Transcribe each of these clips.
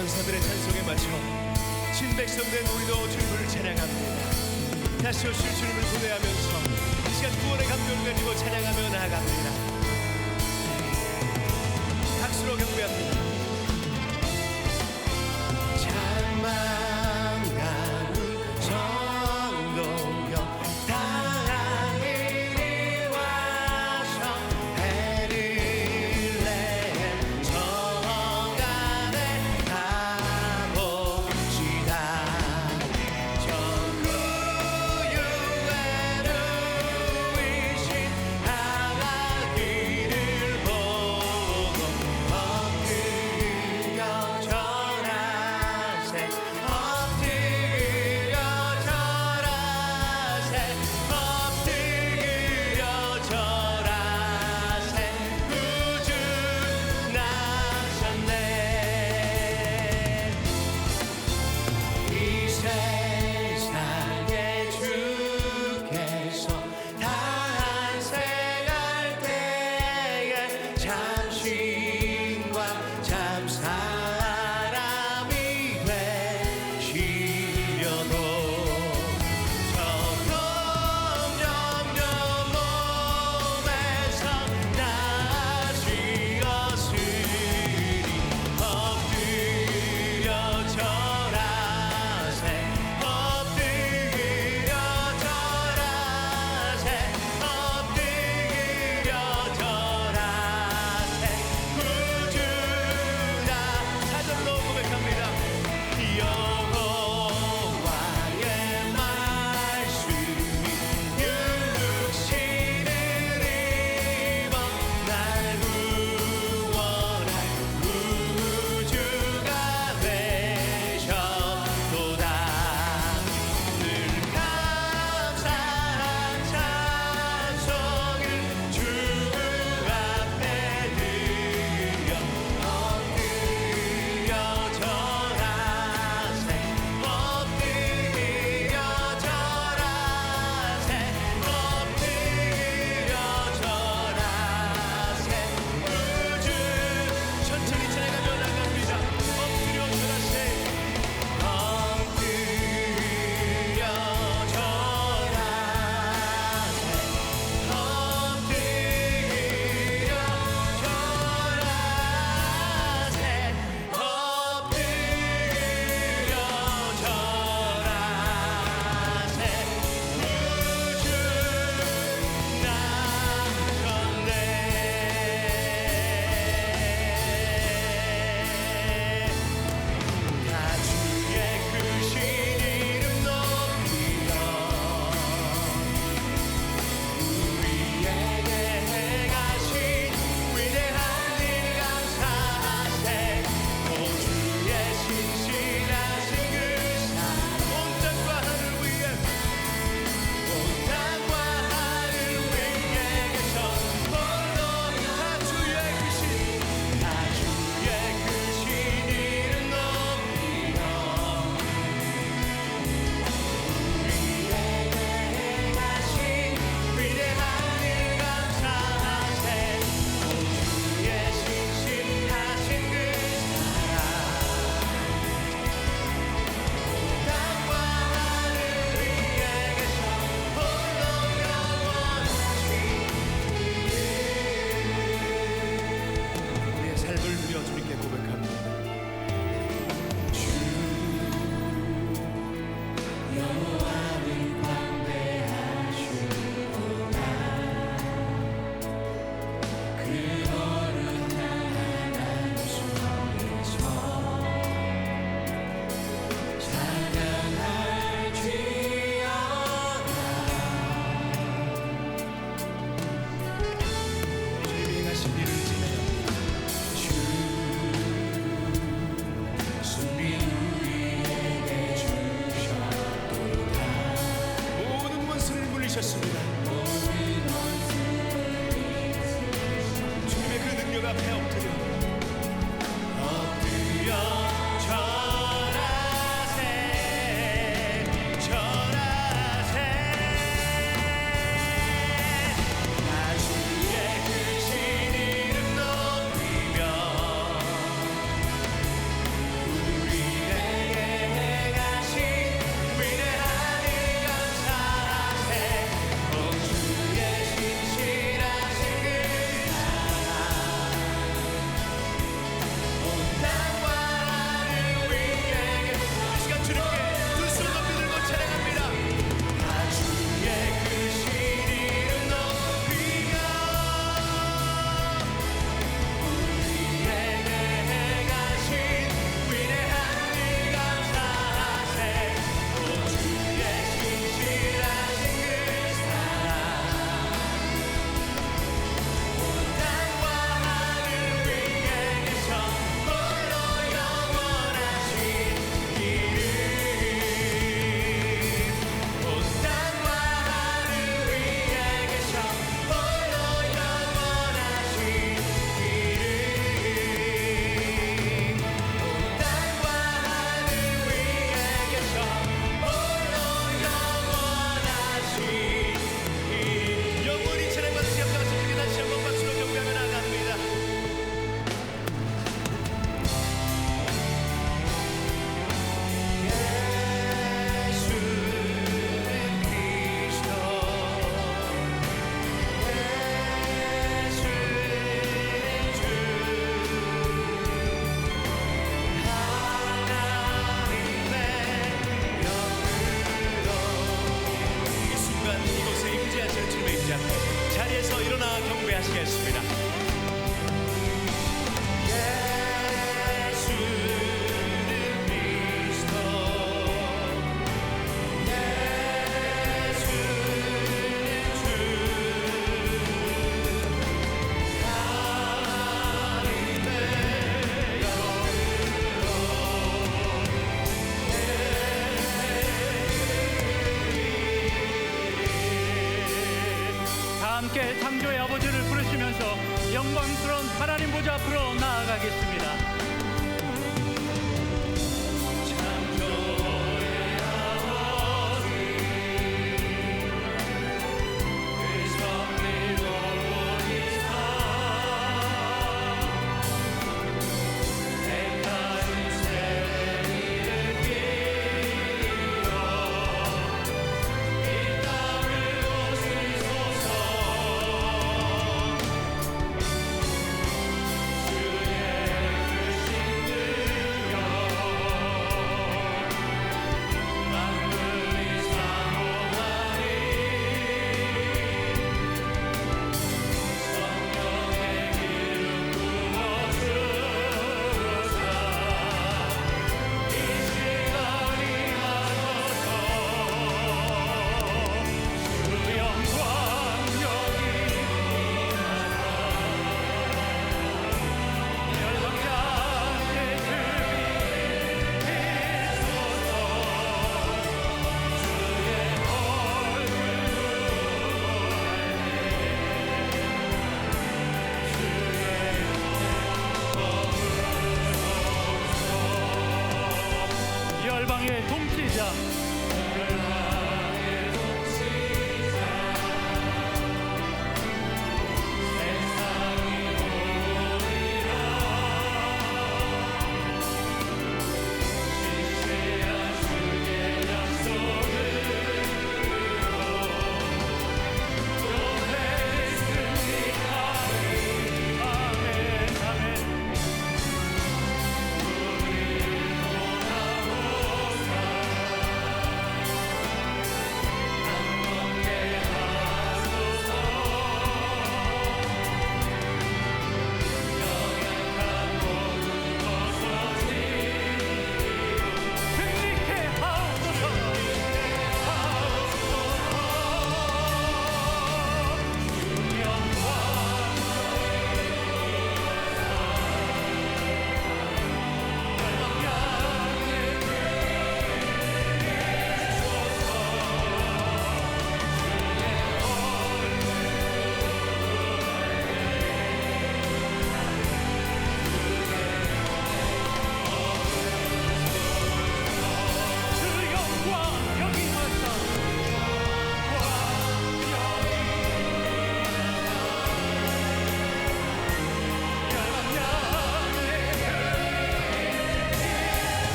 천사들의 찬송에 맞춰 친백성된 우리도 주님을 찬양합니다. 다시 오실 주님을 고대하면서 이 시간 구원의 감격을 가지고 찬양하며 나아갑니다. 박수로 경배합니다. 장만가는 정동경 땅이 와서 베들레헴 정간에 가봅시다. 전구유에 누이신 하나님 세상의 통치자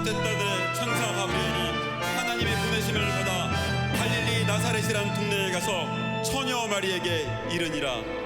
헛된 딸들의 천사 가브리엘이 하나님의 보내심을 받아 갈릴리 나사렛이라는 동네에 가서 처녀 마리에게 이르니라.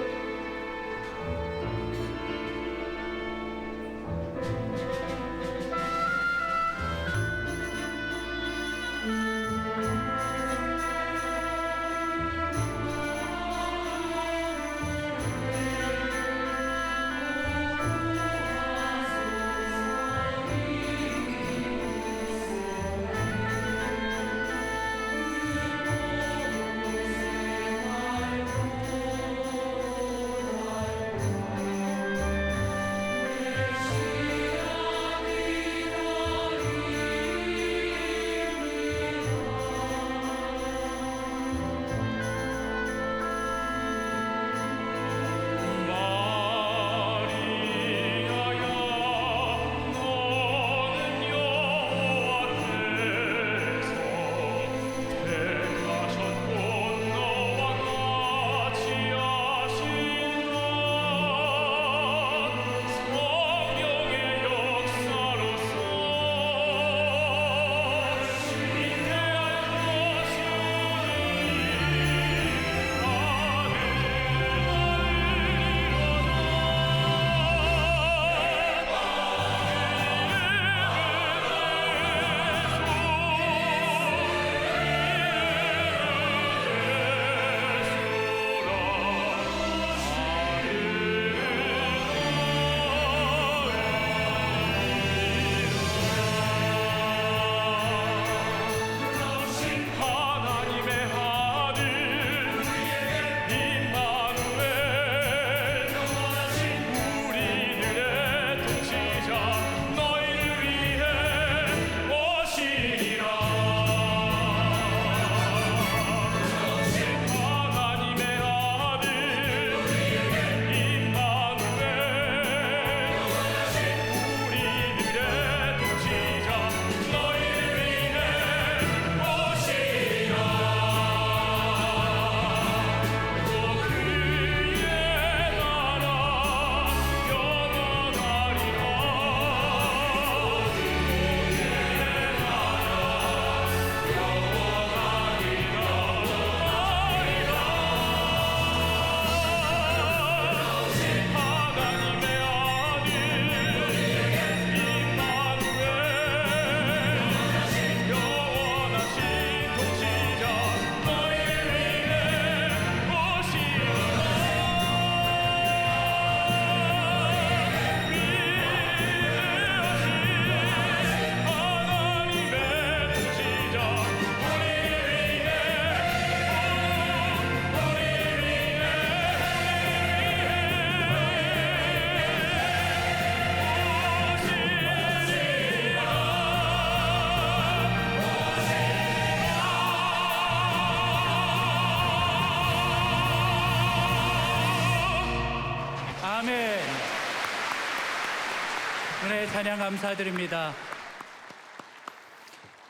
은혜 찬양 감사드립니다.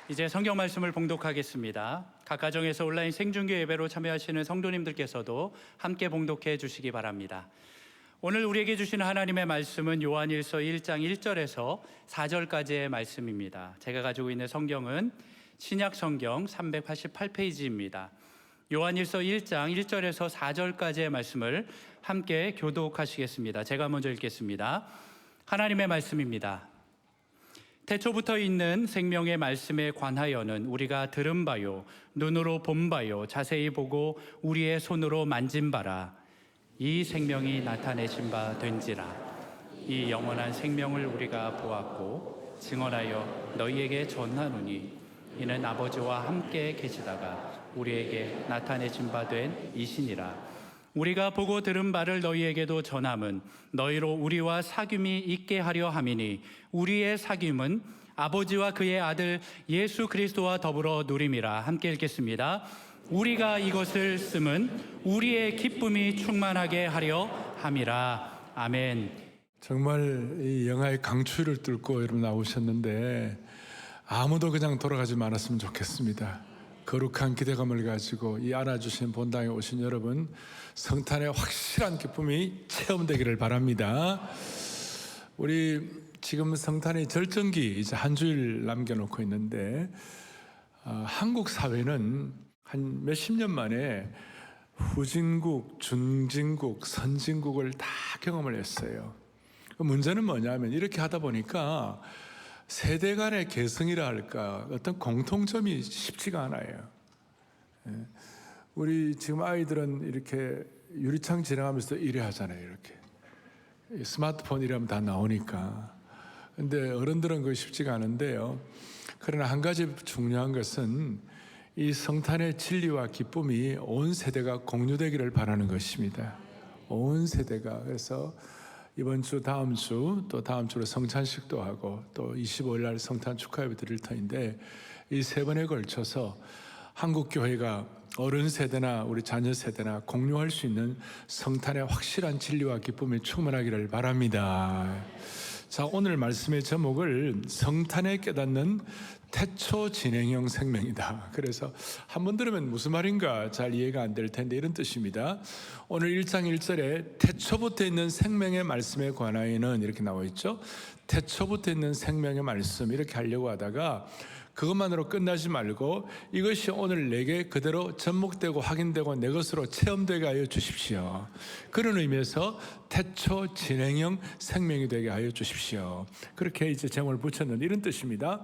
이제 성경 말씀을 봉독하겠습니다. 각 가정에서 온라인 생중계 예배로 참여하시는 성도님들께서도 함께 봉독해 주시기 바랍니다. 오늘 우리에게 주시는 하나님의 말씀은 요한일서 1장 1절에서 4절까지의 말씀입니다. 제가 가지고 있는 성경은 신약 성경 388페이지입니다. 요한일서 1장 1절에서 4절까지의 말씀을 함께 교독하시겠습니다. 제가 먼저 읽겠습니다. 하나님의 말씀입니다. 태초부터 있는 생명의 말씀에 관하여는 우리가 들은 바요, 눈으로 본 바요, 자세히 보고 우리의 손으로 만진 바라. 이 생명이 나타내신 바 된지라. 이 영원한 생명을 우리가 보았고 증언하여 너희에게 전하노니 이는 아버지와 함께 계시다가 우리에게 나타내신 바 된 이신이라. 우리가 보고 들은 바를 너희에게도 전함은 너희로 우리와 사귐이 있게 하려 함이니 우리의 사귐은 아버지와 그의 아들 예수 그리스도와 더불어 누림이라. 함께 읽겠습니다. 우리가 이것을 쓰면 우리의 기쁨이 충만하게 하려 함이라. 아멘. 정말 이 영화의 강추위를 뚫고 여러분 나오셨는데 아무도 그냥 돌아가지 말았으면 좋겠습니다. 거룩한 기대감을 가지고 이 안아주신 본당에 오신 여러분, 성탄의 확실한 기쁨이 체험되기를 바랍니다. 우리 지금 성탄의 절정기 이제 한 주일 남겨놓고 있는데 한국 사회는 한 몇십 년 만에 후진국, 중진국, 선진국을 다 경험을 했어요. 문제는 뭐냐면 이렇게 하다 보니까 세대 간의 개성이라 할까 어떤 공통점이 쉽지가 않아요. 우리 지금 아이들은 이렇게 유리창 지나가면서 이래 하잖아요. 이렇게 스마트폰 이라면 다 나오니까. 근데 어른들은 그거 쉽지가 않은데요. 그러나 한 가지 중요한 것은 이 성탄의 진리와 기쁨이 온 세대가 공유되기를 바라는 것입니다. 온 세대가. 그래서 이번 주, 다음 주, 또 다음 주로 성찬식도 하고 또 25일 날 성탄 축하예배 드릴 터인데 이 세 번에 걸쳐서 한국 교회가 어른 세대나 우리 자녀 세대나 공유할 수 있는 성탄의 확실한 진리와 기쁨이 충만하기를 바랍니다. 자, 오늘 말씀의 제목을 성탄에 깨닫는 태초 진행형 생명이다. 그래서 한번 들으면 무슨 말인가 잘 이해가 안 될 텐데 이런 뜻입니다. 오늘 1장 1절에 태초부터 있는 생명의 말씀에 관하여는 이렇게 나와 있죠. 태초부터 있는 생명의 말씀 이렇게 하려고 하다가 그것만으로 끝나지 말고 이것이 오늘 내게 그대로 접목되고 확인되고 내 것으로 체험되게 하여 주십시오. 그런 의미에서 태초 진행형 생명이 되게 하여 주십시오. 그렇게 이제 제목을 붙였는데 이런 뜻입니다.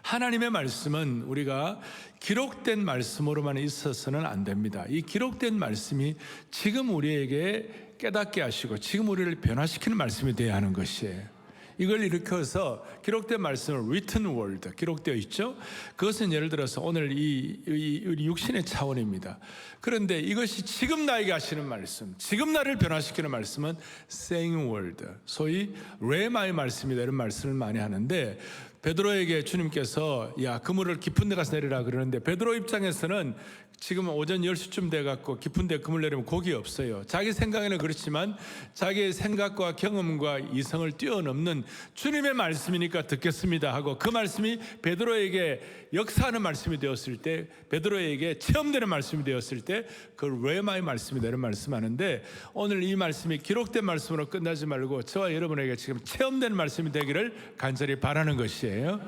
하나님의 말씀은 우리가 기록된 말씀으로만 있어서는 안 됩니다. 이 기록된 말씀이 지금 우리에게 깨닫게 하시고 지금 우리를 변화시키는 말씀이 되어야 하는 것이에요. 이걸 일으켜서 기록된 말씀을 written word 기록되어 있죠. 그것은 예를 들어서 오늘 우리 육신의 차원입니다. 그런데 이것이 지금 나에게 하시는 말씀, 지금 나를 변화시키는 말씀은 saying word, 소위 레마의 말씀이다 이런 말씀을 많이 하는데 베드로에게 주님께서 야 그물을 깊은 데 가서 내리라 그러는데 베드로 입장에서는 지금 오전 10시쯤 돼갖고 깊은 데 그물 내리면 고기 없어요. 자기 생각에는 그렇지만 자기의 생각과 경험과 이성을 뛰어넘는 주님의 말씀이니까 듣겠습니다 하고 그 말씀이 베드로에게 역사하는 말씀이 되었을 때 베드로에게 체험되는 말씀이 되었을 때 그 레마의 말씀이다 이런 말씀하는데 오늘 이 말씀이 기록된 말씀으로 끝나지 말고 저와 여러분에게 지금 체험되는 말씀이 되기를 간절히 바라는 것이에요.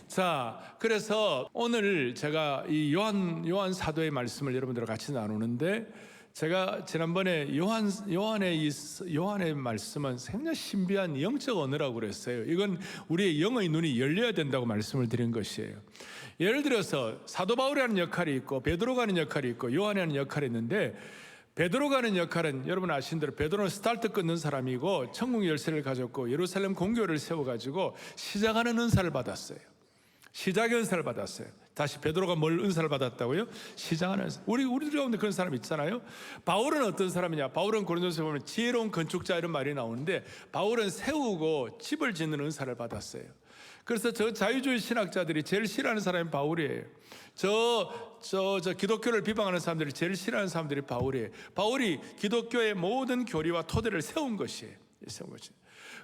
자, 그래서 오늘 제가 이 요한 사도의 말씀을 여러분들과 같이 나누는데 제가 지난번에 요한의 말씀은 굉장히 신비한 영적 언어라고 그랬어요. 이건 우리의 영의 눈이 열려야 된다고 말씀을 드린 것이에요. 예를 들어서 사도 바울이 하는 역할이 있고 베드로가 하는 역할이 있고 요한이 하는 역할이 있는데 베드로가 하는 역할은 여러분 아시는 대로 베드로는 스타트 끊는 사람이고 천국 열쇠를 가졌고 예루살렘 공교를 세워가지고 시작하는 은사를 받았어요. 시작의 은사를 받았어요. 다시 베드로가 뭘 은사를 받았다고요? 시작하는 은사. 우리들 가운데 그런 사람 있잖아요. 바울은 어떤 사람이냐? 바울은 고린도서에 보면 지혜로운 건축자 이런 말이 나오는데 바울은 세우고 집을 짓는 은사를 받았어요. 그래서 저 자유주의 신학자들이 제일 싫어하는 사람이 바울이에요. 저 기독교를 비방하는 사람들이 제일 싫어하는 사람들이 바울이에요. 바울이 기독교의 모든 교리와 토대를 세운 것이에요. 세운 것이에요.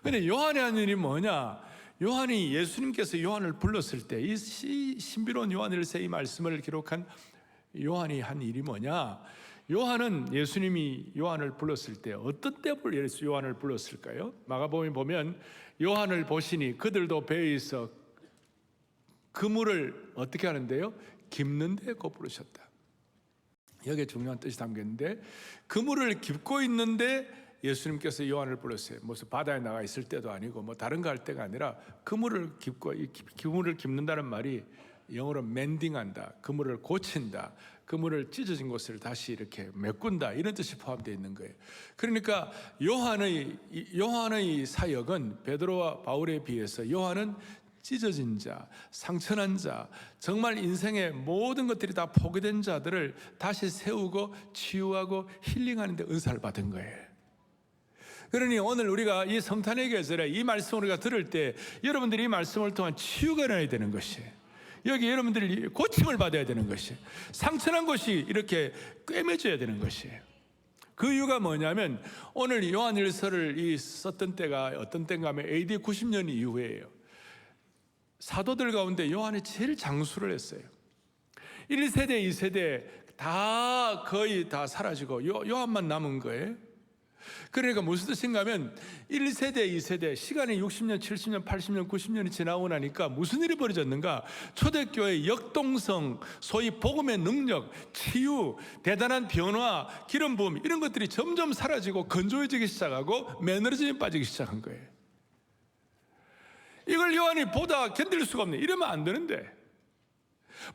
근데 요한이 한 일이 뭐냐? 요한이 예수님께서 요한을 불렀을 때 이 신비로운 요한일서 이 말씀을 기록한 요한이 한 일이 뭐냐? 요한은 예수님이 요한을 불렀을 때 어떤 때 요한을 불렀을까요? 마가복음에 보면 요한을 보시니 그들도 배에 있어 그물을 어떻게 하는데요? 깁는 데 곧 부르셨다. 여기에 중요한 뜻이 담겼는데, 그물을 깁고 있는데 예수님께서 요한을 불렀어요. 무슨 바다에 나가 있을 때도 아니고 뭐 다른 거 할 때가 아니라 그물을 깁고, 이 그물을 깁는다는 말이 영어로 멘딩한다, 그물을 고친다, 그물을 찢어진 곳을 다시 이렇게 메꾼다, 이런 뜻이 포함되어 있는 거예요. 그러니까 요한의 사역은 베드로와 바울에 비해서 요한은 찢어진 자, 상처난 자, 정말 인생의 모든 것들이 다 포기된 자들을 다시 세우고 치유하고 힐링하는 데 은사를 받은 거예요. 그러니 오늘 우리가 이 성탄의 계절에 이 말씀을 우리가 들을 때 여러분들이 이 말씀을 통한 치유가 일어나야 되는 것이에요. 여기 여러분들이 고침을 받아야 되는 것이에요. 상처난 곳이 이렇게 꿰매져야 되는 것이에요. 그 이유가 뭐냐면 오늘 요한일서를 썼던 때가 어떤 때인가 하면 AD 90년 이후에요. 사도들 가운데 요한이 제일 장수를 했어요. 1세대, 2세대 다 거의 다 사라지고 요한만 남은 거예요. 그러니까 무슨 뜻인가 하면 1세대, 2세대 시간이 60년, 70년, 80년, 90년이 지나고 나니까 무슨 일이 벌어졌는가? 초대교회의 역동성, 소위 복음의 능력, 치유, 대단한 변화, 기름 부음 이런 것들이 점점 사라지고 건조해지기 시작하고 매너리즘에 빠지기 시작한 거예요. 이걸 요한이 보다 견딜 수가 없네. 이러면 안 되는데,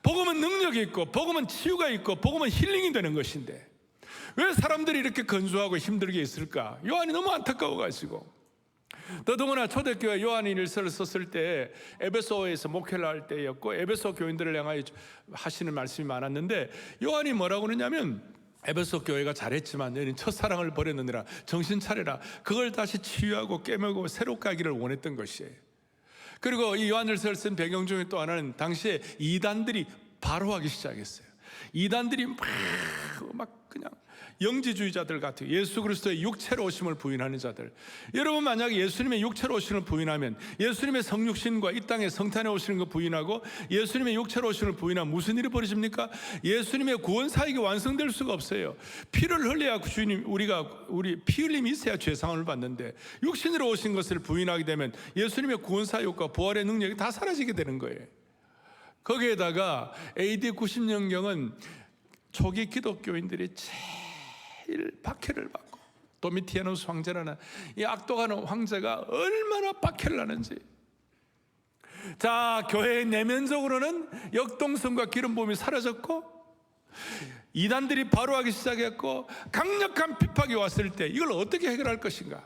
복음은 능력이 있고 복음은 치유가 있고 복음은 힐링이 되는 것인데 왜 사람들이 이렇게 건조하고 힘들게 있을까? 요한이 너무 안타까워가지고. 더더구나 초대교회 요한일서를 썼을 때 에베소에서 목회를 할 때였고 에베소 교인들을 향하여 하시는 말씀이 많았는데 요한이 뭐라고 그러냐면 에베소 교회가 잘했지만 너희는 첫사랑을 버렸느니라, 정신 차려라. 그걸 다시 치유하고 깨매고 새롭게 하기를 원했던 것이에요. 그리고 이 요한일서를 쓴 배경 중에 또 하나는 당시에 이단들이 바로하기 시작했어요. 이단들이 막 그냥 영지주의자들 같아요. 예수 그리스도의 육체로 오심을 부인하는 자들. 여러분 만약에 예수님의 육체로 오심을 부인하면, 예수님의 성육신과 이 땅에 성탄에 오시는 거 부인하고 예수님의 육체로 오심을 부인하면 무슨 일이 벌어집니까? 예수님의 구원 사역이 완성될 수가 없어요. 피를 흘려야 주님, 우리 피 흘림이 있어야 죄 사함을 받는데 육신으로 오신 것을 부인하게 되면 예수님의 구원 사역과 부활의 능력이 다 사라지게 되는 거예요. 거기에다가 AD 90년경은 초기 기독교인들이 제일 박해를 받고, 도미티아누스 황제라는 이 악독한 황제가 얼마나 박해를 하는지. 자, 교회의 내면적으로는 역동성과 기름 부음이 사라졌고 이단들이 바로하기 시작했고 강력한 핍박이 왔을 때 이걸 어떻게 해결할 것인가?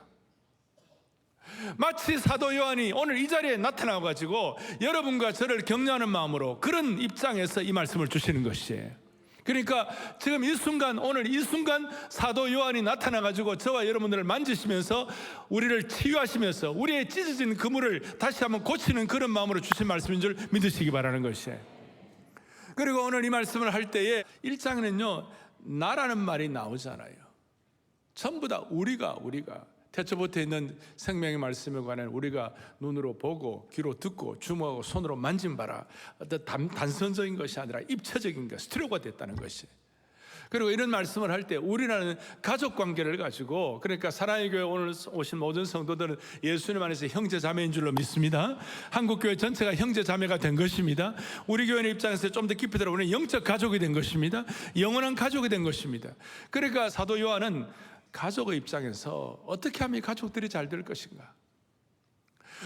마치 사도 요한이 오늘 이 자리에 나타나가지고 여러분과 저를 격려하는 마음으로 그런 입장에서 이 말씀을 주시는 것이에요. 그러니까 지금 이 순간, 오늘 이 순간 사도 요한이 나타나가지고 저와 여러분들을 만지시면서 우리를 치유하시면서 우리의 찢어진 그물을 다시 한번 고치는 그런 마음으로 주신 말씀인 줄 믿으시기 바라는 것이에요. 그리고 오늘 이 말씀을 할 때에 1장에는요 나라는 말이 나오잖아요. 전부 다 우리가 태초부터 있는 생명의 말씀에 관한 우리가 눈으로 보고 귀로 듣고 주목하고 손으로 만진 바라, 어떤 단선적인 것이 아니라 입체적인 것, 스티로가 됐다는 것이. 그리고 이런 말씀을 할 때 우리라는 가족 관계를 가지고, 그러니까 사랑의 교회 오늘 오신 모든 성도들은 예수님 안에서 형제 자매인 줄로 믿습니다. 한국교회 전체가 형제 자매가 된 것입니다. 우리 교회의 입장에서 좀 더 깊이 들어 우리는 영적 가족이 된 것입니다. 영원한 가족이 된 것입니다. 그러니까 사도 요한은 가족의 입장에서 어떻게 하면 가족들이 잘 될 것인가,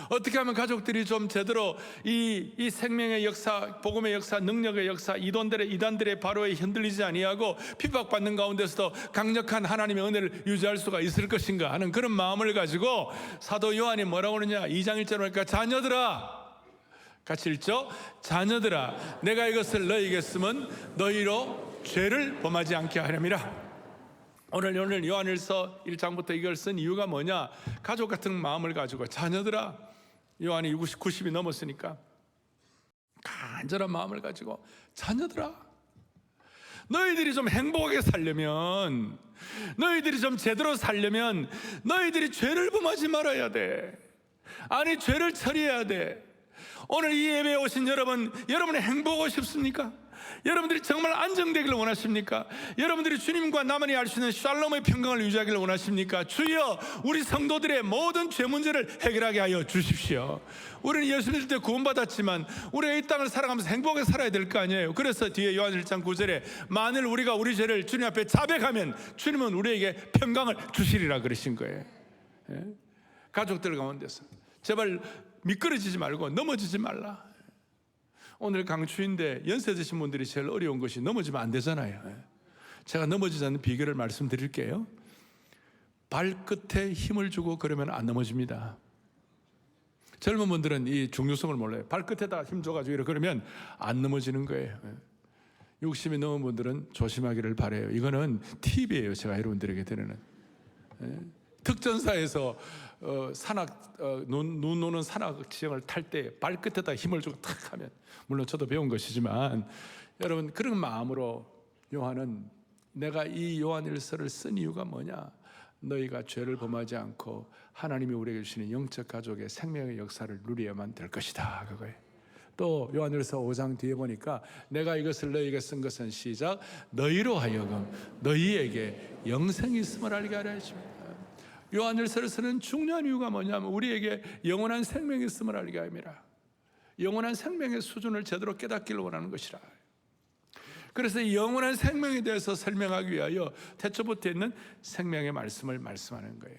어떻게 하면 가족들이 좀 제대로 이 생명의 역사, 복음의 역사, 능력의 역사, 이단들의 바로에 흔들리지 아니하고 핍박받는 가운데서도 강력한 하나님의 은혜를 유지할 수가 있을 것인가 하는 그런 마음을 가지고 사도 요한이 뭐라고 그러냐, 2장 1절로 하니까 자녀들아, 같이 읽죠. 자녀들아, 내가 이것을 너희에게 쓰면 너희로 죄를 범하지 않게 하렴이라. 오늘 요한일서 1장부터 이걸 쓴 이유가 뭐냐? 가족 같은 마음을 가지고 자녀들아, 요한이 90이 넘었으니까 간절한 마음을 가지고 자녀들아, 너희들이 좀 행복하게 살려면, 너희들이 좀 제대로 살려면 너희들이 죄를 범하지 말아야 돼. 아니, 죄를 처리해야 돼. 오늘 이 예배에 오신 여러분, 여러분이 행복하고 싶습니까? 여러분들이 정말 안정되기를 원하십니까? 여러분들이 주님과 나만이 알 수 있는 샬롬의 평강을 유지하기를 원하십니까? 주여, 우리 성도들의 모든 죄 문제를 해결하게 하여 주십시오. 우리는 예수 믿을 때 구원받았지만 우리가 이 땅을 살아가면서 행복하게 살아야 될 거 아니에요. 그래서 뒤에 요한 1장 9절에 만일 우리가 우리 죄를 주님 앞에 자백하면 주님은 우리에게 평강을 주시리라 그러신 거예요. 예? 가족들 가운데서 제발 미끄러지지 말고 넘어지지 말라. 오늘 강추인데 연세 드신 분들이 제일 어려운 것이 넘어지면 안 되잖아요. 제가 넘어지지 않는 비결을 말씀드릴게요. 발끝에 힘을 주고 그러면 안 넘어집니다. 젊은 분들은 이 중요성을 몰라요. 발끝에다 힘 줘가지고 이렇게 그러면 안 넘어지는 거예요. 60이 넘은 분들은 조심하기를 바라요. 이거는 팁이에요. 제가 여러분들에게 드리는. 특전사에서 눈 오는 산악 지형을 탈 때 발끝에다 힘을 주고 탁 하면, 물론 저도 배운 것이지만, 여러분 그런 마음으로 요한은, 내가 이 요한일서를 쓴 이유가 뭐냐, 너희가 죄를 범하지 않고 하나님이 우리에게 주시는 영적 가족의 생명의 역사를 누려야만 될 것이다, 그거예요. 또 요한일서 5장 뒤에 보니까 내가 이것을 너희에게 쓴 것은 시작 너희로 하여금 너희에게 영생이 있음을 알게 하려 하십니다. 요한일서를 쓰는 중요한 이유가 뭐냐면 우리에게 영원한 생명이 있음을 알게 합니다. 영원한 생명의 수준을 제대로 깨닫기를 원하는 것이라. 그래서 이 영원한 생명에 대해서 설명하기 위하여 태초부터 있는 생명의 말씀을 말씀하는 거예요.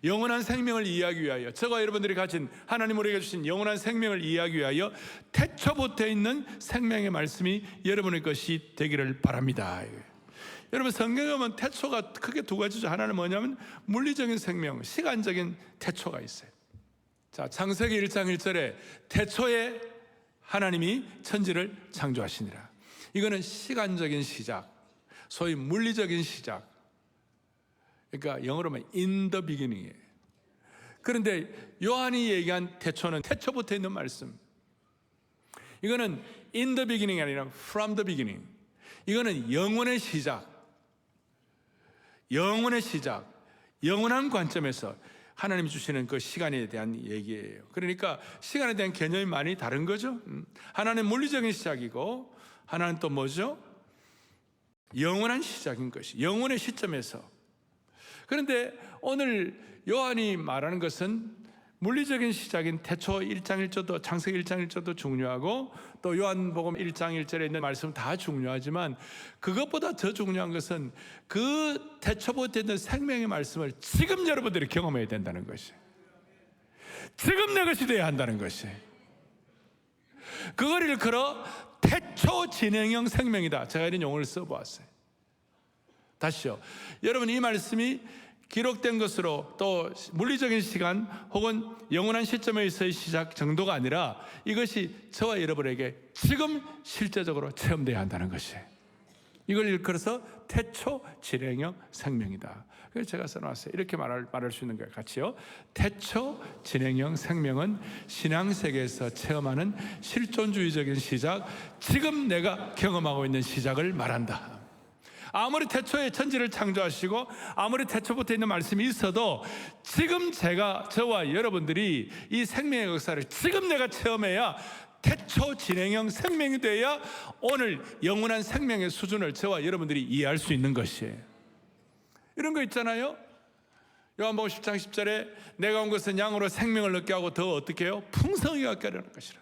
영원한 생명을 이해하기 위하여, 저와 여러분들이 가진 하나님 우리에게 주신 영원한 생명을 이해하기 위하여 태초부터 있는 생명의 말씀이 여러분의 것이 되기를 바랍니다. 여러분, 성경에 보면 태초가 크게 두 가지죠. 하나는 뭐냐면 물리적인 생명, 시간적인 태초가 있어요. 자, 창세기 1장 1절에 태초에 하나님이 천지를 창조하시니라. 이거는 시간적인 시작, 소위 물리적인 시작. 그러니까 영어로 하면 in the beginning이에요. 그런데 요한이 얘기한 태초는 태초부터 있는 말씀. 이거는 in the beginning이 아니라 from the beginning. 이거는 영원의 시작, 영원의 시작, 영원한 관점에서 하나님이 주시는 그 시간에 대한 얘기예요. 그러니까 시간에 대한 개념이 많이 다른 거죠. 하나는 물리적인 시작이고 하나는 또 뭐죠? 영원한 시작인 것이, 영원의 시점에서. 그런데 오늘 요한이 말하는 것은 물리적인 시작인 태초 1장 1절도, 창세기 1장 1절도 중요하고 또 요한복음 1장 1절에 있는 말씀 다 중요하지만 그것보다 더 중요한 것은 그 태초부터 있는 생명의 말씀을 지금 여러분들이 경험해야 된다는 것이, 지금 내 것이 되어야 한다는 것이, 그걸 일컬어 태초 진행형 생명이다. 제가 이런 용어를 써보았어요. 다시요. 여러분, 이 말씀이 기록된 것으로 또 물리적인 시간 혹은 영원한 시점에서의 시작 정도가 아니라 이것이 저와 여러분에게 지금 실제적으로 체험되어야 한다는 것이, 이걸 일컬어서 태초 진행형 생명이다. 그래서 제가 써놨어요. 이렇게 말할 수 있는 거예요. 같이요. 태초 진행형 생명은 신앙세계에서 체험하는 실존주의적인 시작, 지금 내가 경험하고 있는 시작을 말한다. 아무리 태초에 천지를 창조하시고 아무리 태초부터 있는 말씀이 있어도 지금 저와 여러분들이 이 생명의 역사를 지금 내가 체험해야 태초 진행형 생명이 돼야 오늘 영원한 생명의 수준을 저와 여러분들이 이해할 수 있는 것이에요. 이런 거 있잖아요. 요한복음 10장 10절에 내가 온 것은 양으로 생명을 얻게 하고 더 어떻게 해요? 풍성하게 얻게 하려는 것이라.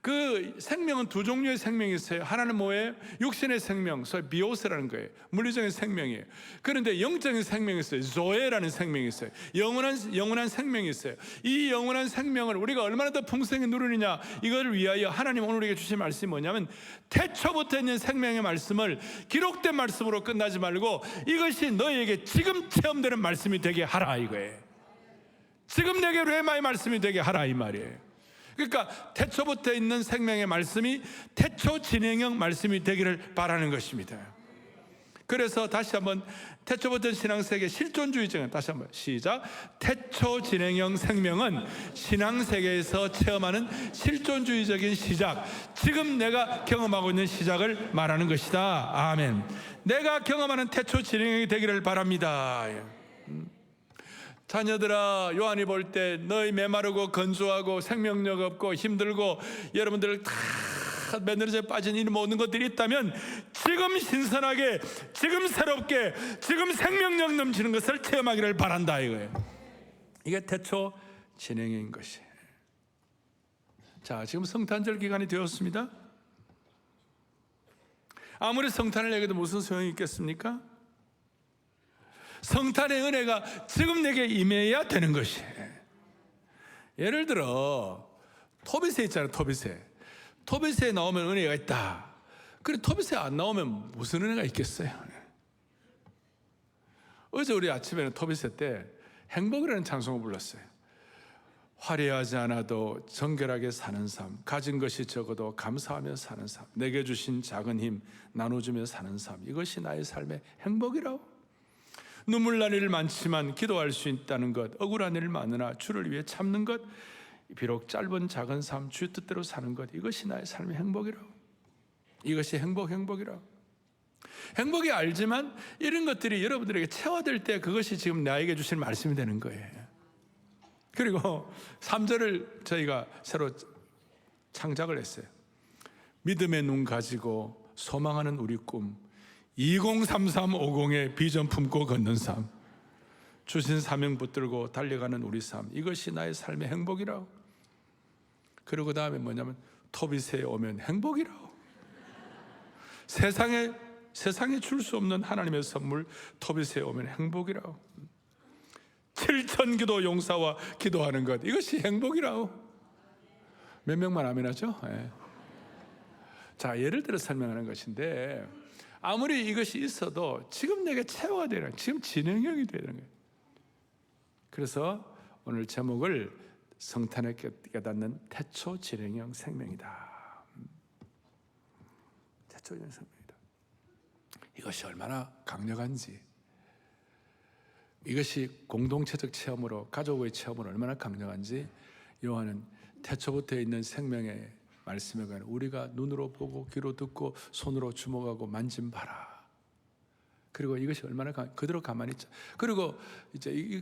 그 생명은 두 종류의 생명이 있어요. 하나는 뭐예요? 육신의 생명, 소위 비오스라는 거예요. 물리적인 생명이에요. 그런데 영적인 생명이 있어요. 조에라는 생명이 있어요. 영원한 생명이 있어요. 이 영원한 생명을 우리가 얼마나 더 풍성히 누리느냐, 이걸 위하여 하나님 오늘 우리에게 주신 말씀이 뭐냐면 태초부터 있는 생명의 말씀을 기록된 말씀으로 끝나지 말고 이것이 너희에게 지금 체험되는 말씀이 되게 하라, 이거예요. 지금 내게 레마의 말씀이 되게 하라, 이 말이에요. 그러니까 태초부터 있는 생명의 말씀이 태초 진행형 말씀이 되기를 바라는 것입니다. 그래서 다시 한번 태초부터 신앙세계 실존주의적인, 다시 한번 시작. 태초 진행형 생명은 신앙세계에서 체험하는 실존주의적인 시작, 지금 내가 경험하고 있는 시작을 말하는 것이다. 아멘. 내가 경험하는 태초 진행형이 되기를 바랍니다. 자녀들아, 요한이 볼 때 너희 메마르고 건조하고 생명력 없고 힘들고 여러분들 다 매너리즘에 빠진 이 모든 것들이 있다면 지금 신선하게, 지금 새롭게, 지금 생명력 넘치는 것을 체험하기를 바란다 이거예요. 이게 태초 진행인 것이. 자, 지금 성탄절 기간이 되었습니다. 아무리 성탄을 얘기해도 무슨 소용이 있겠습니까? 성탄의 은혜가 지금 내게 임해야 되는 것이. 예를 들어 토비세 있잖아요. 토비세에 나오면 은혜가 있다. 그래, 토비세 안 나오면 무슨 은혜가 있겠어요? 어제 우리 아침에는 토비세 때 행복이라는 찬송을 불렀어요. 화려하지 않아도 정결하게 사는 삶, 가진 것이 적어도 감사하며 사는 삶, 내게 주신 작은 힘 나눠주며 사는 삶, 이것이 나의 삶의 행복이라고. 눈물 날 일 많지만 기도할 수 있다는 것, 억울한 일 많으나 주를 위해 참는 것, 비록 짧은 작은 삶 주의 뜻대로 사는 것, 이것이 나의 삶의 행복이라고. 이것이 행복이라고. 행복이 알지만 이런 것들이 여러분들에게 체화될 때 그것이 지금 나에게 주신 말씀이 되는 거예요. 그리고 3절을 저희가 새로 창작을 했어요. 믿음의 눈 가지고 소망하는 우리 꿈, 203350의 비전 품고 걷는 삶, 주신 사명 붙들고 달려가는 우리 삶, 이것이 나의 삶의 행복이라고. 그리고 그 다음에 뭐냐면 토비세에 오면 행복이라고. 세상에 줄 수 없는 하나님의 선물 토비세에 오면 행복이라고. 7,000기도 용사와 기도하는 것, 이것이 행복이라고. 몇 명만 아멘하죠? 네. 자, 예를 들어 설명하는 것인데 아무리 이것이 있어도 지금 내게 체화가 되는, 지금 진행형이 되는 거예요. 그래서 오늘 제목을 성탄에 깨닫는 태초 진행형 생명이다. 태초 진행형 생명이다. 이것이 얼마나 강력한지, 이것이 공동체적 체험으로, 가족의 체험으로 얼마나 강력한지 요한은 태초부터 있는 생명의 말씀에 관해 우리가 눈으로 보고 귀로 듣고 손으로 주목하고 만짐 봐라. 그리고 이것이 얼마나 그대로 가만히 있자. 그리고 이제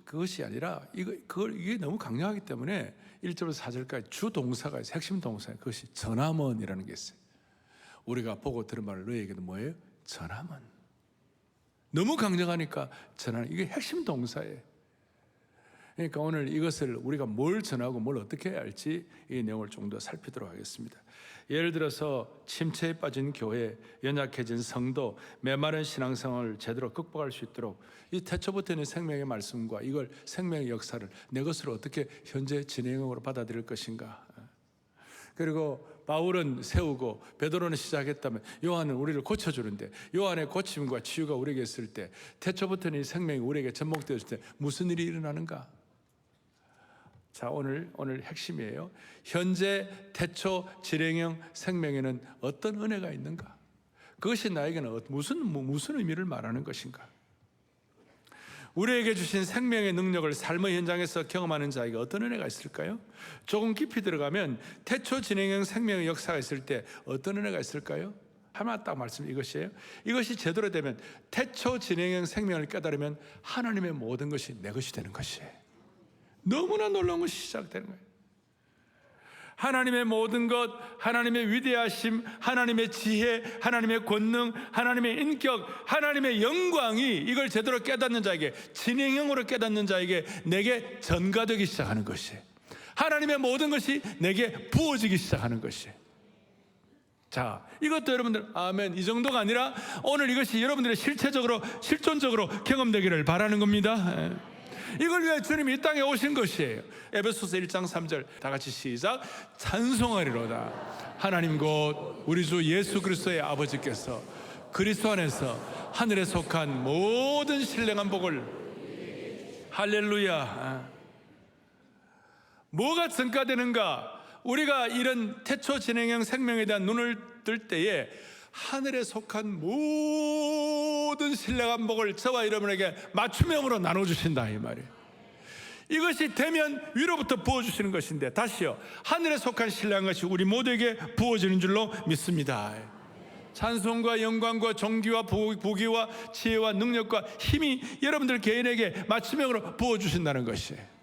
그것이 아니라 이게 너무 강력하기 때문에 1절부터 4절까지 주 동사가 있어요. 핵심 동사. 그것이 전함언이라는 게 있어요. 우리가 보고 들은 말을 너희에게도 뭐예요? 전함언. 너무 강력하니까 전하는, 이게 핵심 동사예요. 그러니까 오늘 이것을 우리가 뭘 전하고 뭘 어떻게 해야 할지 이 내용을 좀 더 살피도록 하겠습니다. 예를 들어서 침체에 빠진 교회, 연약해진 성도, 메마른 신앙생활을 제대로 극복할 수 있도록 이 태초부터 있는 생명의 말씀과 이걸 생명의 역사를 내 것으로 어떻게 현재 진행형으로 받아들일 것인가. 그리고 바울은 세우고 베드로는 시작했다면 요한은 우리를 고쳐주는데, 요한의 고침과 치유가 우리에게 있을 때, 태초부터는 이 생명이 우리에게 접목되었을 때 무슨 일이 일어나는가? 자, 오늘 핵심이에요. 현재 태초 진행형 생명에는 어떤 은혜가 있는가? 그것이 나에게는 무슨 의미를 말하는 것인가? 우리에게 주신 생명의 능력을 삶의 현장에서 경험하는 자에게 어떤 은혜가 있을까요? 조금 깊이 들어가면 태초 진행형 생명의 역사가 있을 때 어떤 은혜가 있을까요? 하나 딱 말씀, 이것이에요. 이것이 제대로 되면 태초 진행형 생명을 깨달으면 하나님의 모든 것이 내 것이 되는 것이에요. 너무나 놀라운 것이 시작되는 거예요. 하나님의 모든 것, 하나님의 위대하심, 하나님의 지혜, 하나님의 권능, 하나님의 인격, 하나님의 영광이 이걸 제대로 깨닫는 자에게, 진행형으로 깨닫는 자에게 내게 전가되기 시작하는 것이에요. 하나님의 모든 것이 내게 부어지기 시작하는 것이에요. 자, 이것도 여러분들 아멘, 이 정도가 아니라 오늘 이것이 여러분들의 실체적으로, 실존적으로 경험되기를 바라는 겁니다. 이걸 위해 주님이 이 땅에 오신 것이에요. 에베소서 1장 3절 다 같이 시작. 찬송하리로다. 하나님 곧 우리 주 예수 그리스도의 아버지께서 그리스도 안에서 하늘에 속한 모든 신령한 복을, 할렐루야. 뭐가 증가되는가? 우리가 이런 태초 진행형 생명에 대한 눈을 뜰 때에 하늘에 속한 모든 신령한 복을 저와 여러분에게 맞춤형으로 나눠주신다 이 말이에요. 이것이 되면 위로부터 부어주시는 것인데, 다시요, 하늘에 속한 신령한 것이 우리 모두에게 부어지는 줄로 믿습니다. 찬송과 영광과 존귀와 보기와 지혜와 능력과 힘이 여러분들 개인에게 맞춤형으로 부어주신다는 것이에요.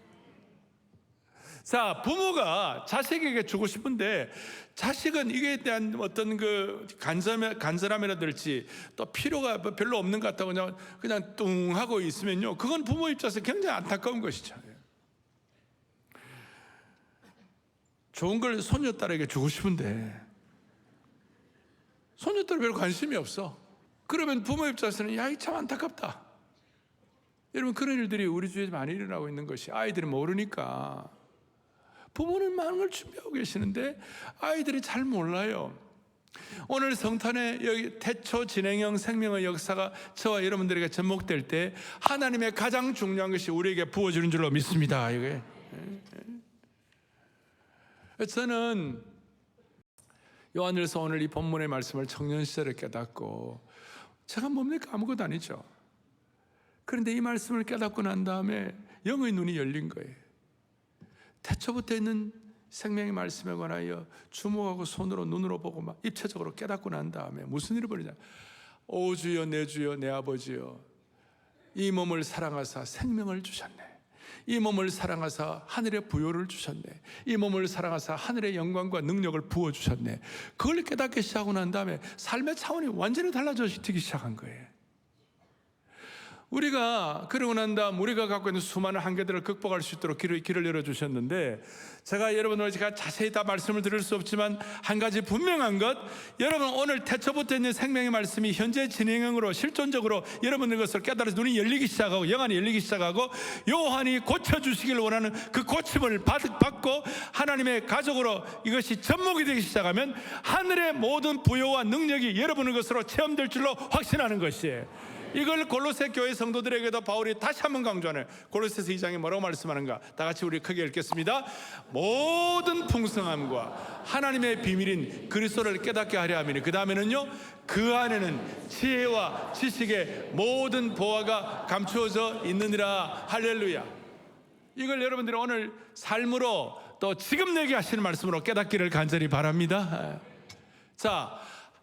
자, 부모가 자식에게 주고 싶은데 자식은 이에 대한 어떤 그 간절함이라든지 또 필요가 별로 없는 것 같다고 그냥 뚱하고 있으면요, 그건 부모 입장에서 굉장히 안타까운 것이죠. 좋은 걸 손녀딸에게 주고 싶은데 손녀딸 별로 관심이 없어. 그러면 부모 입장에서는 야, 이 참 안타깝다. 여러분, 그런 일들이 우리 주위에 많이 일어나고 있는 것이, 아이들이 모르니까 부모는 많은 걸 준비하고 계시는데 아이들이 잘 몰라요. 오늘 성탄의 여기 태초 진행형 생명의 역사가 저와 여러분들에게 접목될 때 하나님의 가장 중요한 것이 우리에게 부어지는 줄로 믿습니다. 이게 저는 요한일서 오늘 이 본문의 말씀을 청년 시절에 깨닫고, 제가 뭡니까? 아무것도 아니죠. 그런데 이 말씀을 깨닫고 난 다음에 영의 눈이 열린 거예요. 태초부터 있는 생명의 말씀에 관하여 주목하고 손으로 눈으로 보고 막 입체적으로 깨닫고 난 다음에 무슨 일이 벌어지냐. 오 주여, 내 주여, 내 아버지여, 이 몸을 사랑하사 생명을 주셨네. 이 몸을 사랑하사 하늘의 부요를 주셨네. 이 몸을 사랑하사 하늘의 영광과 능력을 부어주셨네. 그걸 깨닫기 시작하고 난 다음에 삶의 차원이 완전히 달라지기 시작한 거예요. 우리가 그러고 난 다음 우리가 갖고 있는 수많은 한계들을 극복할 수 있도록 길을 열어주셨는데, 제가 여러분들 제가 자세히 다 말씀을 드릴 수 없지만 한 가지 분명한 것, 여러분 오늘 태초부터 있는 생명의 말씀이 현재 진행형으로 실존적으로 여러분들 것을 깨달아서 눈이 열리기 시작하고 영안이 열리기 시작하고 요한이 고쳐주시길 원하는 그 고침을 받고 하나님의 가족으로 이것이 접목이 되기 시작하면 하늘의 모든 부요와 능력이 여러분의 것으로 체험될 줄로 확신하는 것이에요. 이걸 골로새 교회 성도들에게도 바울이 다시 한번 강조하는 골로새서 2장에 뭐라고 말씀하는가? 다 같이 우리 크게 읽겠습니다. 모든 풍성함과 하나님의 비밀인 그리스도를 깨닫게 하려 함이니, 그 다음에는요, 그 안에는 지혜와 지식의 모든 보화가 감추어져 있느니라. 할렐루야. 이걸 여러분들이 오늘 삶으로 또 지금 내게 하시는 말씀으로 깨닫기를 간절히 바랍니다. 자,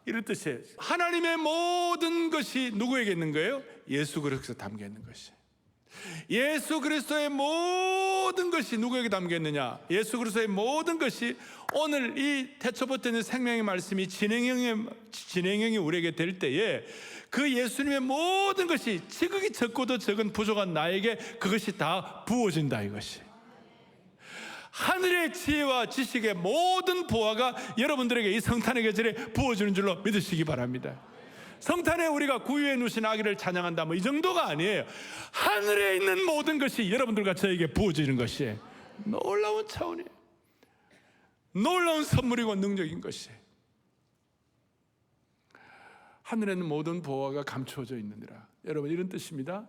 이런 뜻이에요. 하나님의 모든 것이 누구에게 있는 거예요? 예수 그리스도에 담겨 있는 것이. 예수 그리스도의 모든 것이 누구에게 담겨 있느냐? 예수 그리스도의 모든 것이 오늘 이 태초부터 있는 생명의 말씀이 진행형이 우리에게 될 때에 그 예수님의 모든 것이 지극히 적고도 적은 부족한 나에게 그것이 다 부어진다 이것이. 하늘의 지혜와 지식의 모든 보화가 여러분들에게 이 성탄의 계절에 부어지는 줄로 믿으시기 바랍니다. 성탄에 우리가 구유에 누신 아기를 찬양한다 뭐 이 정도가 아니에요. 하늘에 있는 모든 것이 여러분들과 저에게 부어지는 것이에요. 놀라운 차원이에요. 놀라운 선물이고 능력인 것이에요. 하늘에는 모든 보화가 감추어져 있느니라. 여러분, 이런 뜻입니다.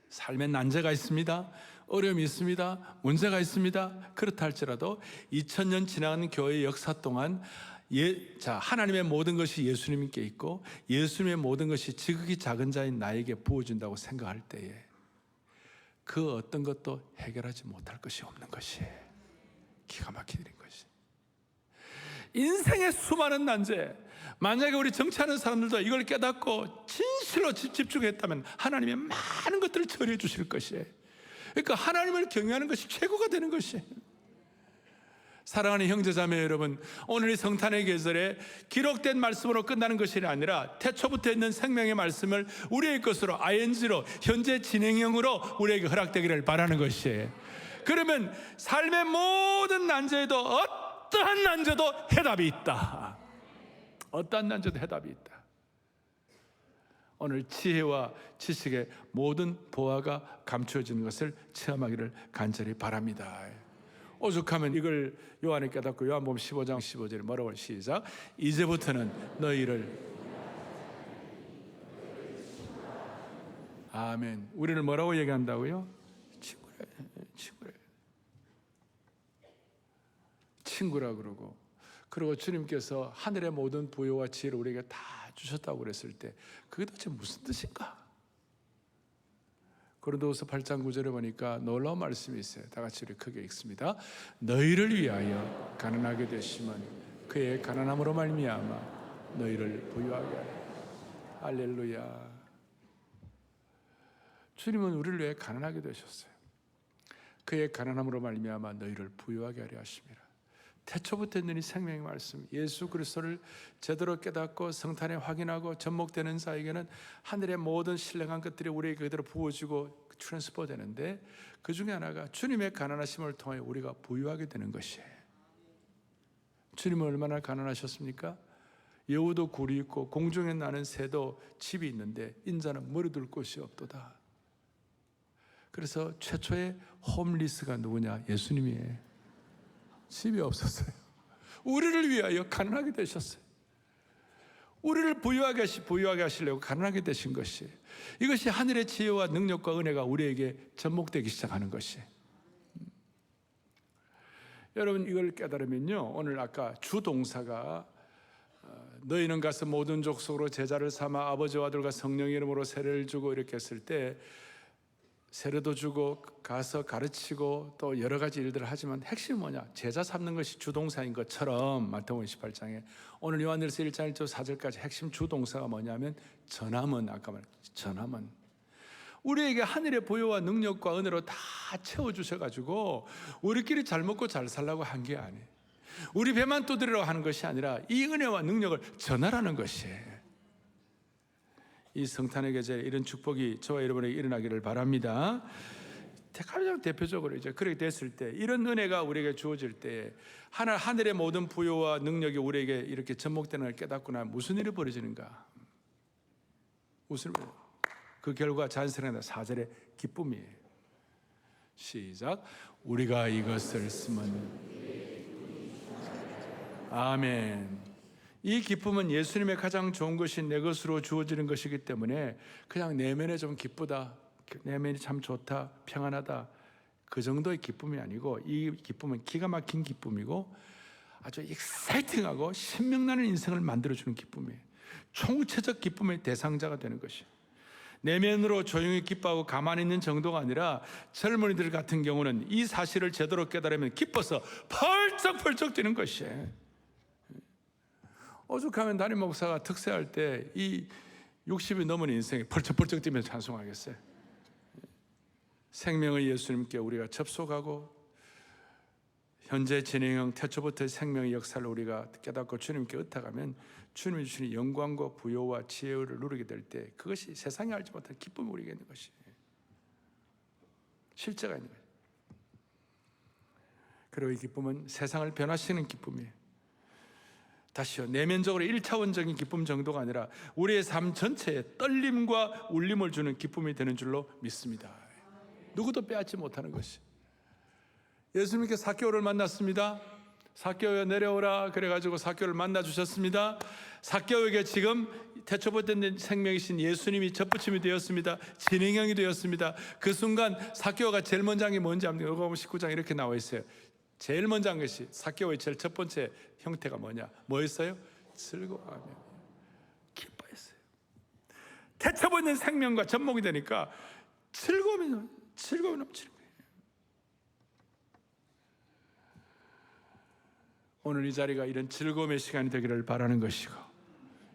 삶에 난제가 있습니다. 어려움이 있습니다. 문제가 있습니다. 그렇다 할지라도 2000년 지나간 교회의 역사 동안 하나님의 모든 것이 예수님께 있고 예수님의 모든 것이 지극히 작은 자인 나에게 부어진다고 생각할 때에 그 어떤 것도 해결하지 못할 것이 없는 것이에요. 기가 막힌 일인 것이. 인생의 수많은 난제, 만약에 우리 정치하는 사람들도 이걸 깨닫고 진실로 집중했다면 하나님의 많은 것들을 처리해 주실 것이에요. 그러니까 하나님을 경외하는 것이 최고가 되는 것이에요. 사랑하는 형제자매 여러분, 오늘 이 성탄의 계절에 기록된 말씀으로 끝나는 것이 아니라 태초부터 있는 생명의 말씀을 우리의 것으로 ING로 현재 진행형으로 우리에게 허락되기를 바라는 것이에요. 그러면 삶의 모든 난제에도 어떠한 난제도 해답이 있다. 어떠한 난제도 해답이 있다. 오늘 지혜와 지식의 모든 보화가 감추어지는 것을 체험하기를 간절히 바랍니다. 오죽하면 이걸 요한이 깨닫고 요한복음 15장 15절에 뭐라고 시작. 이제부터는 너희를 아멘. 우리를 뭐라고 얘기한다고요? 친구라 그러고 그리고 주님께서 하늘의 모든 부요와 지혜를 우리에게 다 주셨다고 그랬을 때 그게 도대체 무슨 뜻인가? 고린도후서 8장 9절에 보니까 놀라운 말씀이 있어요. 다 같이 우리 크게 읽습니다. 너희를 위하여 가난하게 되시면 그의 가난함으로 말미암아 너희를 부유하게 하리라. 할렐루야. 주님은 우리를 위해 가난하게 되셨어요. 그의 가난함으로 말미암아 너희를 부유하게 하려 하심이라. 태초부터 있는 이 생명의 말씀, 예수 그리스도를 제대로 깨닫고 성탄에 확인하고 접목되는 자에게는 하늘의 모든 신령한 것들이 우리에게 그대로 부어지고 트랜스퍼 되는데, 그 중에 하나가 주님의 가난하심을 통해 우리가 부유하게 되는 것이에요. 주님은 얼마나 가난하셨습니까? 여우도 굴이 있고 공중에 나는 새도 집이 있는데 인자는 머리둘 곳이 없도다. 그래서 최초의 홈리스가 누구냐? 예수님이에요. 집이 없었어요. 우리를 위하여 가난하게 되셨어요. 우리를 부유하게 하시려고 가난하게 되신 것이, 이것이 하늘의 지혜와 능력과 은혜가 우리에게 접목되기 시작하는 것이. 여러분, 이걸 깨달으면요, 오늘 아까 주동사가 너희는 가서 모든 족속으로 제자를 삼아 아버지와 아들과 성령의 이름으로 세례를 주고 이렇게 했을 때, 세례도 주고 가서 가르치고 또 여러 가지 일들을 하지만 핵심이 뭐냐? 제자 삼는 것이 주동사인 것처럼 마태복음 28장에 오늘 요한일서 1장 1절 4절까지 핵심 주동사가 뭐냐면 전함은, 아까 말했죠, 전함은 우리에게 하늘의 보혈과 능력과 은혜로 다 채워주셔가지고 우리끼리 잘 먹고 잘 살라고 한 게 아니에요. 우리 배만 두드리라고 하는 것이 아니라 이 은혜와 능력을 전하라는 것이에요. 이 성탄의 계절에 이런 축복이 저와 여러분에게 일어나기를 바랍니다. 가장 대표적으로 이제 그렇게 됐을 때, 이런 은혜가 우리에게 주어질 때 하늘의 모든 부요와 능력이 우리에게 이렇게 접목되는 걸 깨닫고 나면 무슨 일이 벌어지는가? 무슨 일? 그 결과 자연스러운 4절의 기쁨이에요. 시작. 우리가 이것을 쓰면 아멘. 이 기쁨은 예수님의 가장 좋은 것이 내 것으로 주어지는 것이기 때문에 그냥 내면에 좀 기쁘다, 내면이 참 좋다, 평안하다, 그 정도의 기쁨이 아니고, 이 기쁨은 기가 막힌 기쁨이고 아주 익사이팅하고 신명나는 인생을 만들어주는 기쁨이에요. 총체적 기쁨의 대상자가 되는 것이에요. 내면으로 조용히 기뻐하고 가만히 있는 정도가 아니라 젊은이들 같은 경우는 이 사실을 제대로 깨달으면 기뻐서 펄쩍펄쩍 뛰는 것이에요. 오죽하면 담임 목사가 특세할 때 이 60이 넘은 인생에 펄쩍펄쩍 뛰면서 찬송하겠어요. 생명의 예수님께 우리가 접속하고 현재 진행형 태초부터의 생명의 역사를 우리가 깨닫고 주님께 의탁하면 주님이 주시는 영광과 부요와 지혜를 누리게 될 때 그것이 세상이 알지 못한 기쁨이 우리에게 있는 것이에요. 실제가 있는 거예요. 그리고 이 기쁨은 세상을 변화시키는 기쁨이에요. 다시요, 내면적으로 1차원적인 기쁨 정도가 아니라 우리의 삶 전체에 떨림과 울림을 주는 기쁨이 되는 줄로 믿습니다. 누구도 빼앗지 못하는 것이. 예수님께 삭개오를 만났습니다. 삭개오야 내려오라 그래가지고 삭개오를 만나 주셨습니다. 삭개오에게 지금 태초부터 있는 생명이신 예수님이 접붙임이 되었습니다. 진행형이 되었습니다. 그 순간 삭개오가 제일 먼저 한 게 뭔지 압니까? 요한복음 19장 이렇게 나와 있어요. 제일 먼저 한 것이, 삭개오의 제일 첫 번째 형태가 뭐냐? 뭐였어요? 즐거워하며 기뻐했어요. 태초부터 있는 생명과 접목이 되니까 즐거움이 넘치는 거예요. 오늘 이 자리가 이런 즐거움의 시간이 되기를 바라는 것이고,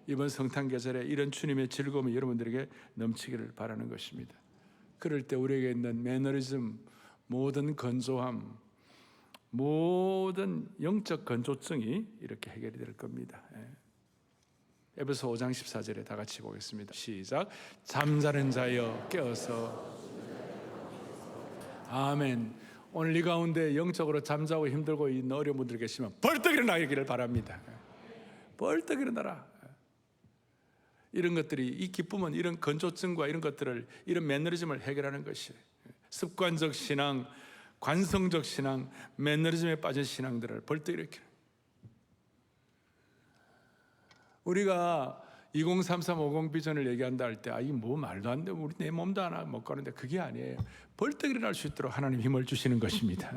이번 성탄 계절에 이런 주님의 즐거움이 여러분들에게 넘치기를 바라는 것입니다. 그럴 때 우리에게 있는 매너리즘, 모든 건조함, 모든 영적 건조증이 이렇게 해결이 될 겁니다. 에베소 5장 14절에 다 같이 보겠습니다. 시작. 잠자는 자여 깨어서. 아멘. 오늘 이 가운데 영적으로 잠자고 힘들고 있는 어려운 분들 계시면 벌떡 일어나기를 바랍니다. 벌떡 일어나라. 이런 것들이, 이 기쁨은 이런 건조증과 이런 것들을, 이런 매너리즘을 해결하는 것이에요. 습관적 신앙, 관성적 신앙, 매너리즘에 빠진 신앙들을 벌떡 일으키는. 우리가 203350 비전을 얘기한다 할 때, 이게 뭐 말도 안 돼, 우리 내 몸도 하나 먹고 하는데, 그게 아니에요. 벌떡 일어날 수 있도록 하나님 힘을 주시는 것입니다.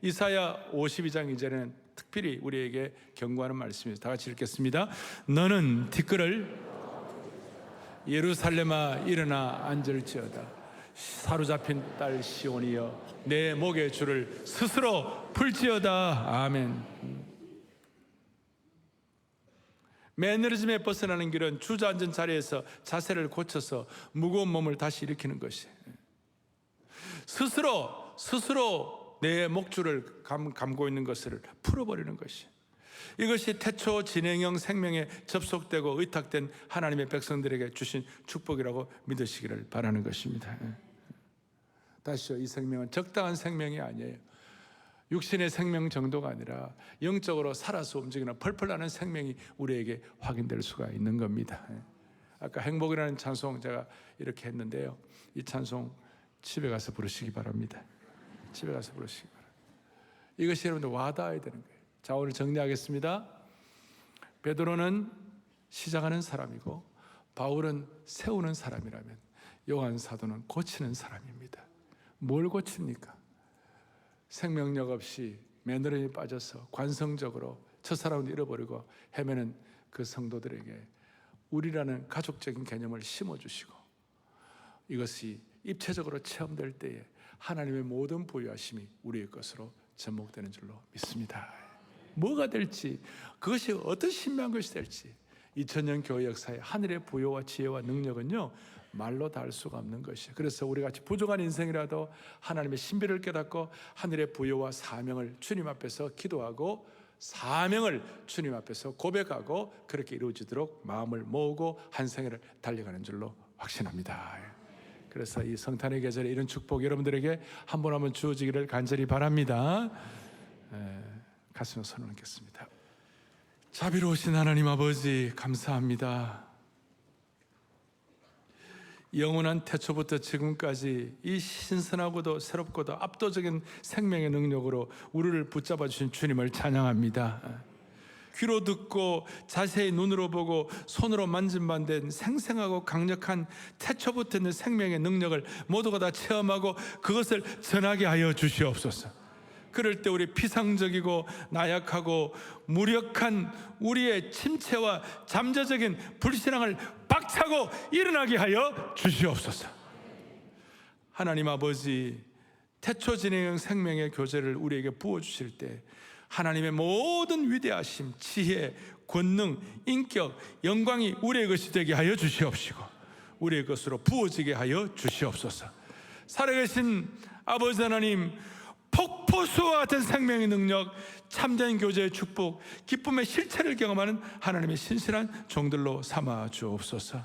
이사야 52장 2절에는 특별히 우리에게 경고하는 말씀입니다. 다 같이 읽겠습니다. 너는 티끌을 예루살렘아 일어나 앉을지어다. 사로잡힌 딸 시온이여 내 목의 줄을 스스로 풀지어다. 아멘. 매너리즘에 벗어나는 길은 주저앉은 자리에서 자세를 고쳐서 무거운 몸을 다시 일으키는 것이, 스스로 내 목줄을 감고 있는 것을 풀어버리는 것이, 이것이 태초 진행형 생명에 접속되고 의탁된 하나님의 백성들에게 주신 축복이라고 믿으시기를 바라는 것입니다. 다시요, 이 생명은 적당한 생명이 아니에요. 육신의 생명 정도가 아니라 영적으로 살아서 움직이는 펄펄 나는 생명이 우리에게 확인될 수가 있는 겁니다. 아까 행복이라는 찬송 제가 이렇게 했는데요, 이 찬송 집에 가서 부르시기 바랍니다. 집에 가서 부르시기 바랍니다. 이것이 여러분들 와닿아야 되는 거예요. 자, 오늘 정리하겠습니다. 베드로는 시작하는 사람이고 바울은 세우는 사람이라면 요한 사도는 고치는 사람입니다. 뭘 고칩니까? 생명력 없이 매너리즘에 빠져서 관성적으로 첫사랑을 잃어버리고 헤매는 그 성도들에게 우리라는 가족적인 개념을 심어주시고, 이것이 입체적으로 체험될 때에 하나님의 모든 부유하심이 우리의 것으로 접목되는 줄로 믿습니다. 뭐가 될지, 그것이 어떤 신비한 것이 될지, 2000년 교회 역사의 하늘의 부요와 지혜와 능력은요 말로 다 알 수가 없는 것이에요. 그래서 우리 같이 부족한 인생이라도 하나님의 신비를 깨닫고 하늘의 부요와 사명을 주님 앞에서 기도하고 사명을 주님 앞에서 고백하고 그렇게 이루어지도록 마음을 모으고 한 생애를 달려가는 줄로 확신합니다. 그래서 이 성탄의 계절에 이런 축복 여러분들에게 한 번 한번 주어지기를 간절히 바랍니다. 가슴에 손을 얹겠습니다. 자비로우신 하나님 아버지, 감사합니다. 영원한 태초부터 지금까지 이 신선하고도 새롭고도 압도적인 생명의 능력으로 우리를 붙잡아 주신 주님을 찬양합니다. 귀로 듣고 자세히 눈으로 보고 손으로 만진 바 된 생생하고 강력한 태초부터 있는 생명의 능력을 모두가 다 체험하고 그것을 전하게 하여 주시옵소서. 그럴 때 우리 피상적이고 나약하고 무력한 우리의 침체와 잠재적인 불신앙을 박차고 일어나게 하여 주시옵소서. 하나님 아버지, 태초 진행형 생명의 교제를 우리에게 부어주실 때 하나님의 모든 위대하심, 지혜, 권능, 인격, 영광이 우리의 것이 되게 하여 주시옵시고 우리의 것으로 부어지게 하여 주시옵소서. 살아계신 아버지 하나님, 폭포수와 같은 생명의 능력, 참된 교제의 축복, 기쁨의 실체를 경험하는 하나님의 신실한 종들로 삼아 주옵소서.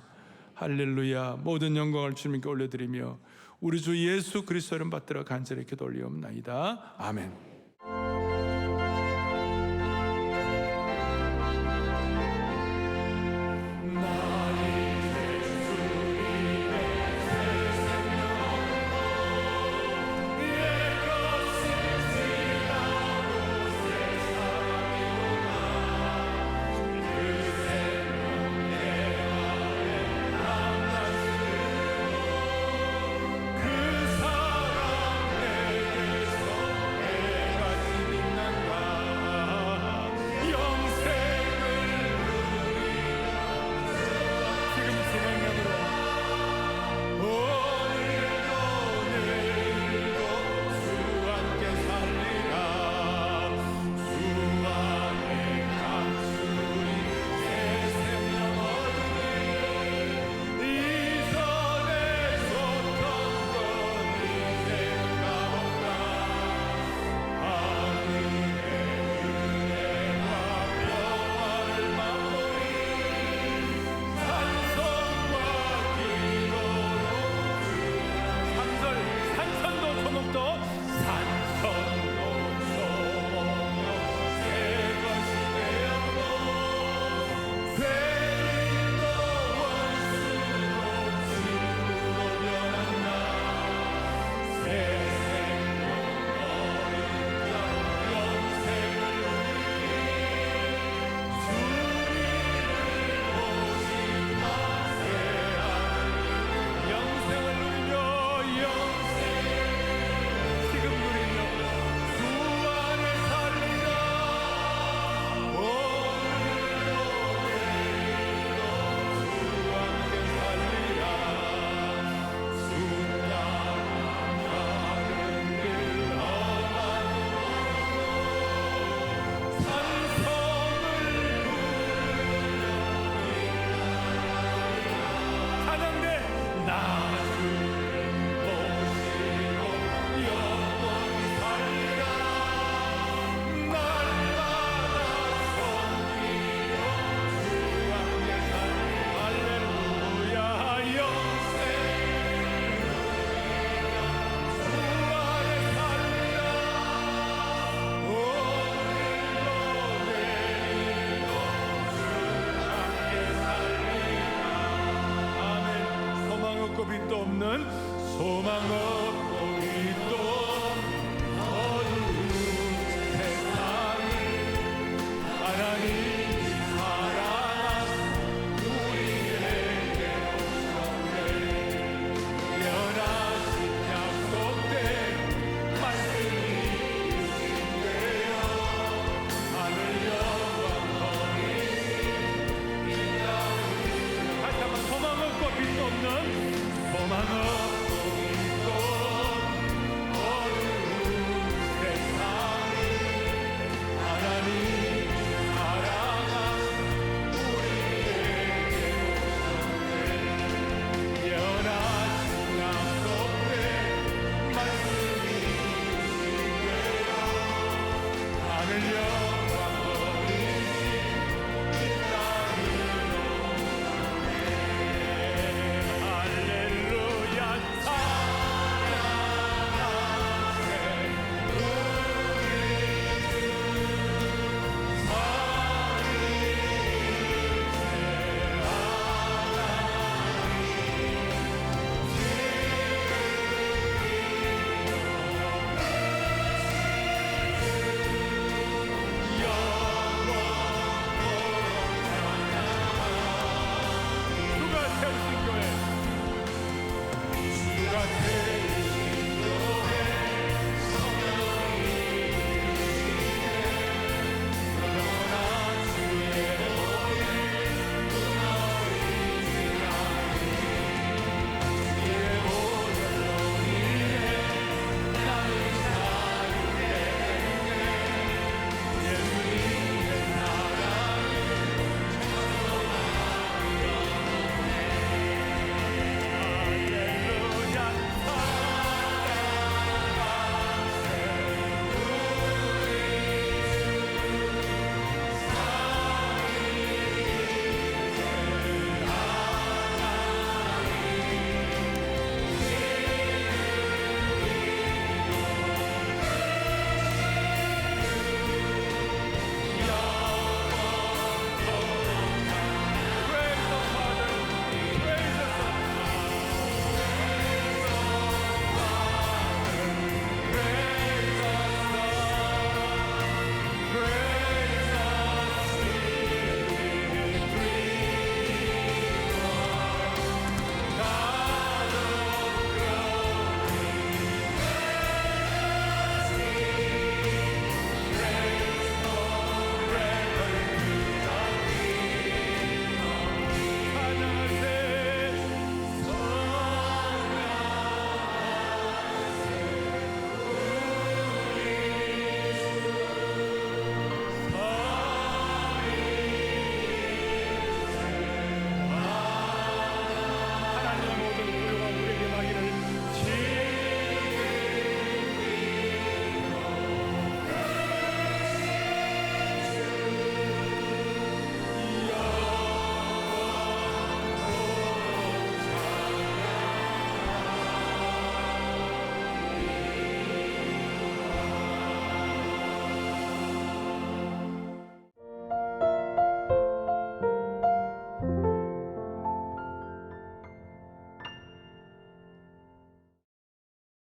할렐루야. 모든 영광을 주님께 올려드리며 우리 주 예수 그리스도 이름 받들어 간절히 기도 올리옵나이다. 아멘. 끝도 없는 소망